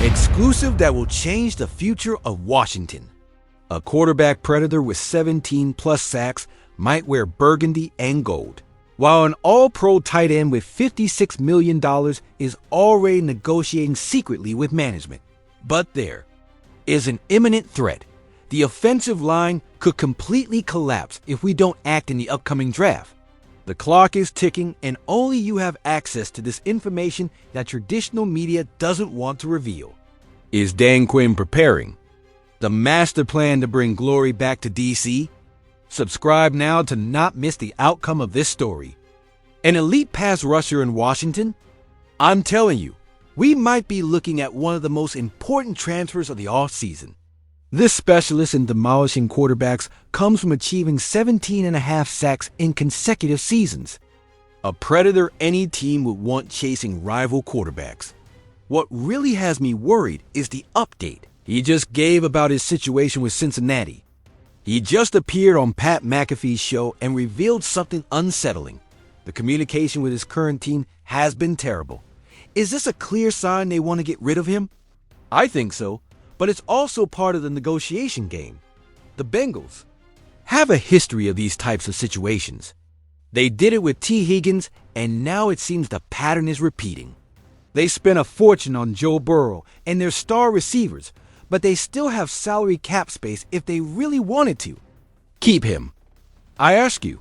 Exclusive that will change the future of Washington. A quarterback predator with 17-plus sacks might wear burgundy and gold, while an all-pro tight end with $56 million is already negotiating secretly with management. But there is an imminent threat. The offensive line could completely collapse if we don't act in the upcoming draft. The clock is ticking, and only you have access to this information that traditional media doesn't want to reveal. Is Dan Quinn preparing the master plan to bring glory back to DC? Subscribe now to not miss the outcome of this story. An elite pass rusher in Washington? I'm telling you, we might be looking at one of the most important transfers of the offseason. This specialist in demolishing quarterbacks comes from achieving 17.5 sacks in consecutive seasons. A predator any team would want chasing rival quarterbacks. What really has me worried is the update he just gave about his situation with Cincinnati. He just appeared on Pat McAfee's show and revealed something unsettling. The communication with his current team has been terrible. Is this a clear sign they want to get rid of him? I think so. But it's also part of the negotiation game. The Bengals have a history of these types of situations. They did it with T. Higgins, and now it seems the pattern is repeating. They spent a fortune on Joe Burrow and their star receivers, but they still have salary cap space if they really wanted to keep him. I ask you,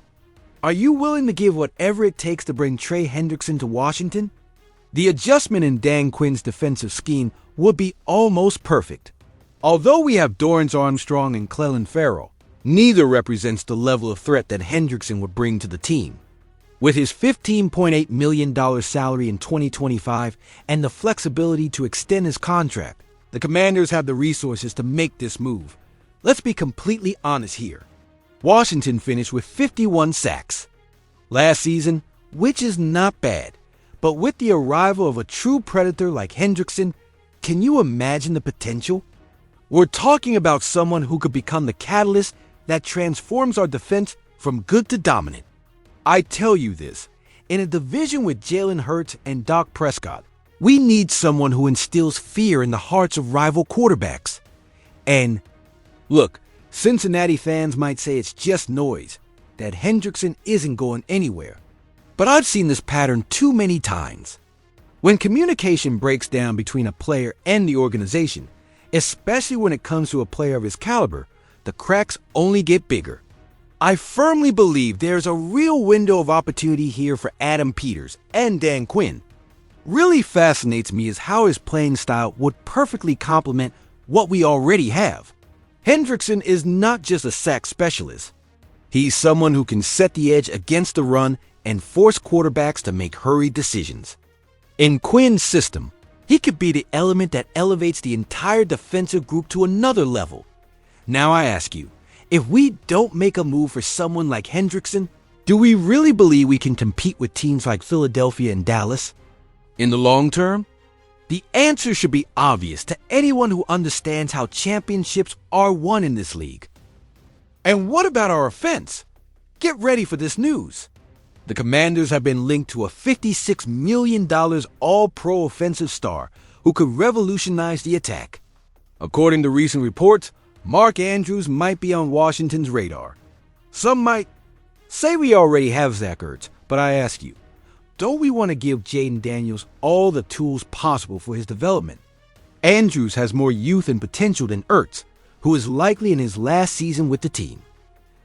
are you willing to give whatever it takes to bring Trey Hendrickson to Washington? The adjustment in Dan Quinn's defensive scheme would be almost perfect. Although we have Dorrance Armstrong and Clelin Ferrell, neither represents the level of threat that Hendrickson would bring to the team. With his $15.8 million salary in 2025 and the flexibility to extend his contract, the Commanders have the resources to make this move. Let's be completely honest here. Washington finished with 51 sacks last season, which is not bad. But with the arrival of a true predator like Hendrickson, can you imagine the potential? We're talking about someone who could become the catalyst that transforms our defense from good to dominant. I tell you this, in a division with Jalen Hurts and Dak Prescott, we need someone who instills fear in the hearts of rival quarterbacks. And look, Cincinnati fans might say it's just noise, that Hendrickson isn't going anywhere. But I've seen this pattern too many times. When communication breaks down between a player and the organization, especially when it comes to a player of his caliber, the cracks only get bigger. I firmly believe there's a real window of opportunity here for Adam Peters and Dan Quinn. Really fascinates me is how his playing style would perfectly complement what we already have. Hendrickson is not just a sack specialist. He's someone who can set the edge against the run and force quarterbacks to make hurried decisions. In Quinn's system, he could be the element that elevates the entire defensive group to another level. Now I ask you, if we don't make a move for someone like Hendrickson, do we really believe we can compete with teams like Philadelphia and Dallas? In the long term, the answer should be obvious to anyone who understands how championships are won in this league. And what about our offense? Get ready for this news. The Commanders have been linked to a $56 million all-pro offensive star who could revolutionize the attack. According to recent reports, Mark Andrews might be on Washington's radar. Some might say we already have Zach Ertz, but I ask you, don't we want to give Jaden Daniels all the tools possible for his development? Andrews has more youth and potential than Ertz, who is likely in his last season with the team.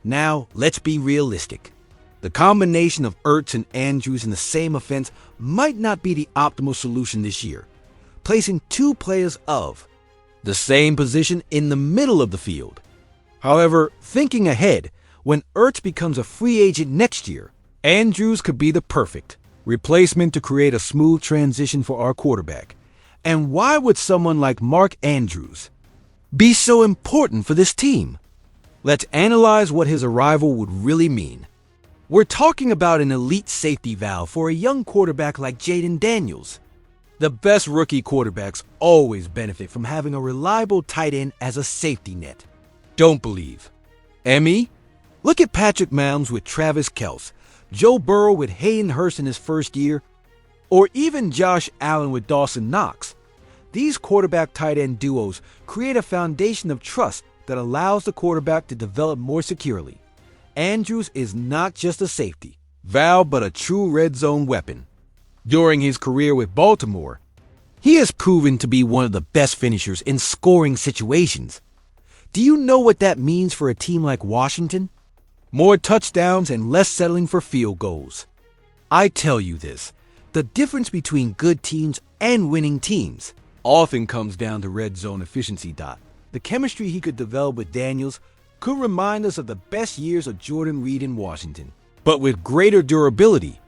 Now, let's be realistic. The combination of Ertz and Andrews in the same offense might not be the optimal solution this year. Placing two players of the same position in the middle of the field. However, thinking ahead, when Ertz becomes a free agent next year, Andrews could be the perfect replacement to create a smooth transition for our quarterback. And why would someone like Mark Andrews be so important for this team? Let's analyze what his arrival would really mean. We're talking about an elite safety valve for a young quarterback like Jaden Daniels. The best rookie quarterbacks always benefit from having a reliable tight end as a safety net. Don't believe? Emmy? Look at Patrick Mahomes with Travis Kelce, Joe Burrow with Hayden Hurst in his first year, or even Josh Allen with Dawson Knox. These quarterback-tight end duos create a foundation of trust that allows the quarterback to develop more securely. Andrews is not just a safety valve, but a true red zone weapon. During his career with Baltimore, he has proven to be one of the best finishers in scoring situations. Do you know what that means for a team like Washington? More touchdowns and less settling for field goals. I tell you this, the difference between good teams and winning teams often comes down to red zone efficiency. The chemistry he could develop with Daniels could remind us of the best years of Jordan Reed in Washington. But with greater durability,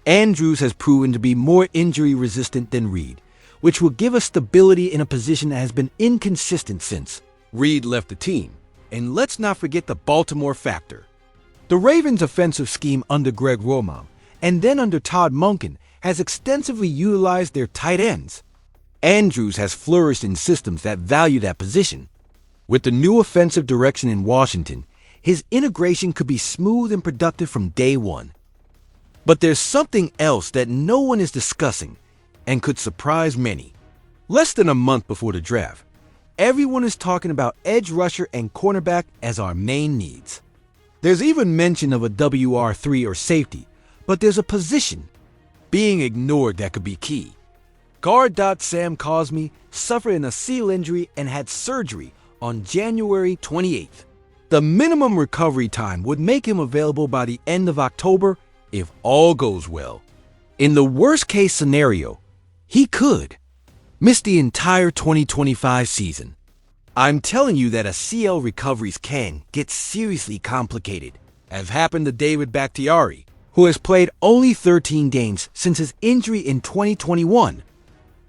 Andrews has proven to be more injury resistant than Reed, which will give us stability in a position that has been inconsistent since Reed left the team. And let's not forget the Baltimore factor. The Ravens' offensive scheme under Greg Roman and then under Todd Monken has extensively utilized their tight ends. Andrews has flourished in systems that value that position. With the new offensive direction in Washington, his integration could be smooth and productive from day one. But there's something else that no one is discussing and could surprise many. Less than a month before the draft, everyone is talking about edge rusher and cornerback as our main needs. There's even mention of a WR3 or safety, but there's a position being ignored that could be key. Guard. Sam Cosmi suffered an ACL injury and had surgery on January 28th. The minimum recovery time would make him available by the end of October if all goes well. In the worst-case scenario, he could miss the entire 2025 season. I'm telling you that ACL recoveries can get seriously complicated, as happened to David Bakhtiari, who has played only 13 games since his injury in 2021.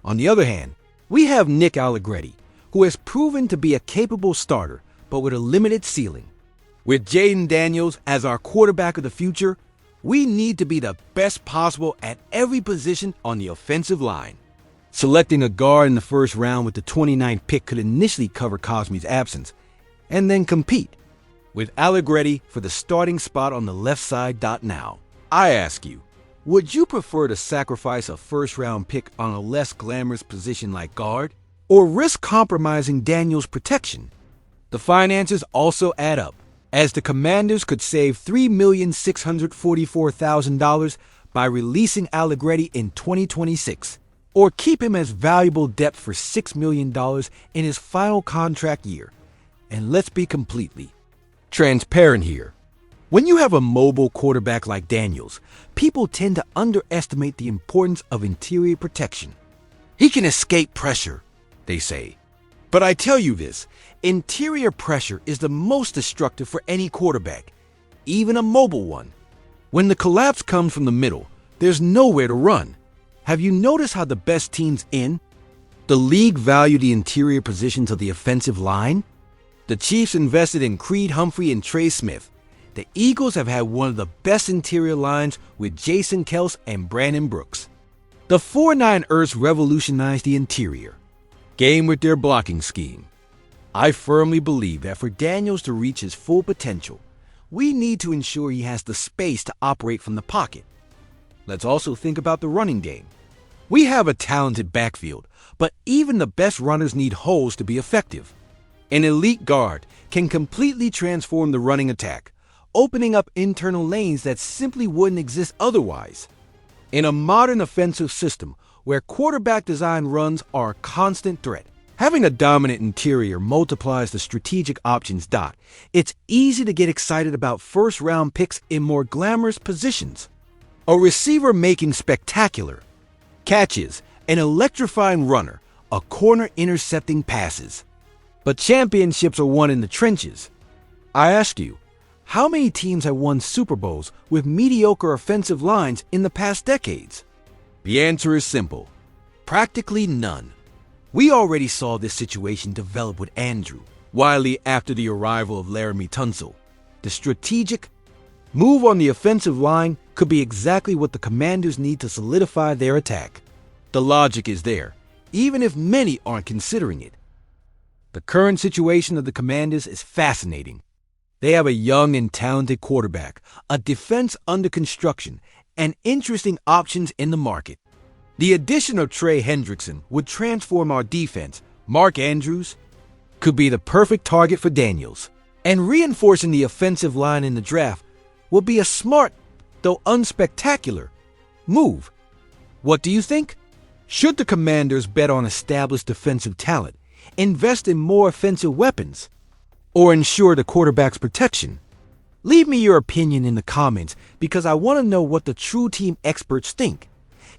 On the other hand, we have Nick Allegretti, who has proven to be a capable starter, but with a limited ceiling. With Jaden Daniels as our quarterback of the future, we need to be the best possible at every position on the offensive line. Selecting a guard in the first round with the 29th pick could initially cover Cosmi's absence, and then compete with Allegretti for the starting spot on the left side. Now, I ask you, would you prefer to sacrifice a first-round pick on a less glamorous position like guard, or risk compromising Daniels' protection? The finances also add up, as the Commanders could save $3,644,000 by releasing Allegretti in 2026, or keep him as valuable depth for $6 million in his final contract year. And let's be completely transparent here. When you have a mobile quarterback like Daniels, people tend to underestimate the importance of interior protection. He can escape pressure, they say. But I tell you this, interior pressure is the most destructive for any quarterback, even a mobile one. When the collapse comes from the middle, there's nowhere to run. Have you noticed how the best teams in the league value the interior positions of the offensive line? The Chiefs invested in Creed Humphrey and Trey Smith. The Eagles have had one of the best interior lines with Jason Kelce and Brandon Brooks. The 4-9 Ers revolutionized the interior game with their blocking scheme. I firmly believe that for Daniels to reach his full potential, we need to ensure he has the space to operate from the pocket. Let's also think about the running game. We have a talented backfield, but even the best runners need holes to be effective. An elite guard can completely transform the running attack, opening up internal lanes that simply wouldn't exist otherwise. In a modern offensive system where quarterback design runs are a constant threat, having a dominant interior multiplies the strategic options. It's easy to get excited about first-round picks in more glamorous positions. A receiver making spectacular catches, an electrifying runner, a corner intercepting passes. But championships are won in the trenches. I ask you, how many teams have won Super Bowls with mediocre offensive lines in the past decades? The answer is simple. Practically none. We already saw this situation develop with Andrew Wiley after the arrival of Laramie Tunsil. The strategic move on the offensive line could be exactly what the Commanders need to solidify their attack. The logic is there, even if many aren't considering it. The current situation of the Commanders is fascinating. They have a young and talented quarterback, a defense under construction, and interesting options in the market. The addition of Trey Hendrickson would transform our defense. Mark Andrews could be the perfect target for Daniels. And reinforcing the offensive line in the draft would be a smart, though unspectacular, move. What do you think? Should the Commanders bet on established defensive talent, invest in more offensive weapons, or ensure the quarterback's protection? Leave me your opinion in the comments because I want to know what the True Team experts think.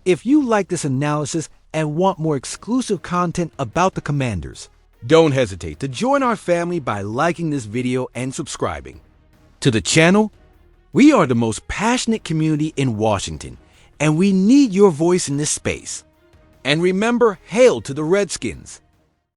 If you like this analysis and want more exclusive content about the Commanders, don't hesitate to join our family by liking this video and subscribing to the channel. We are the most passionate community in Washington, and we need your voice in this space. And remember, hail to the Redskins!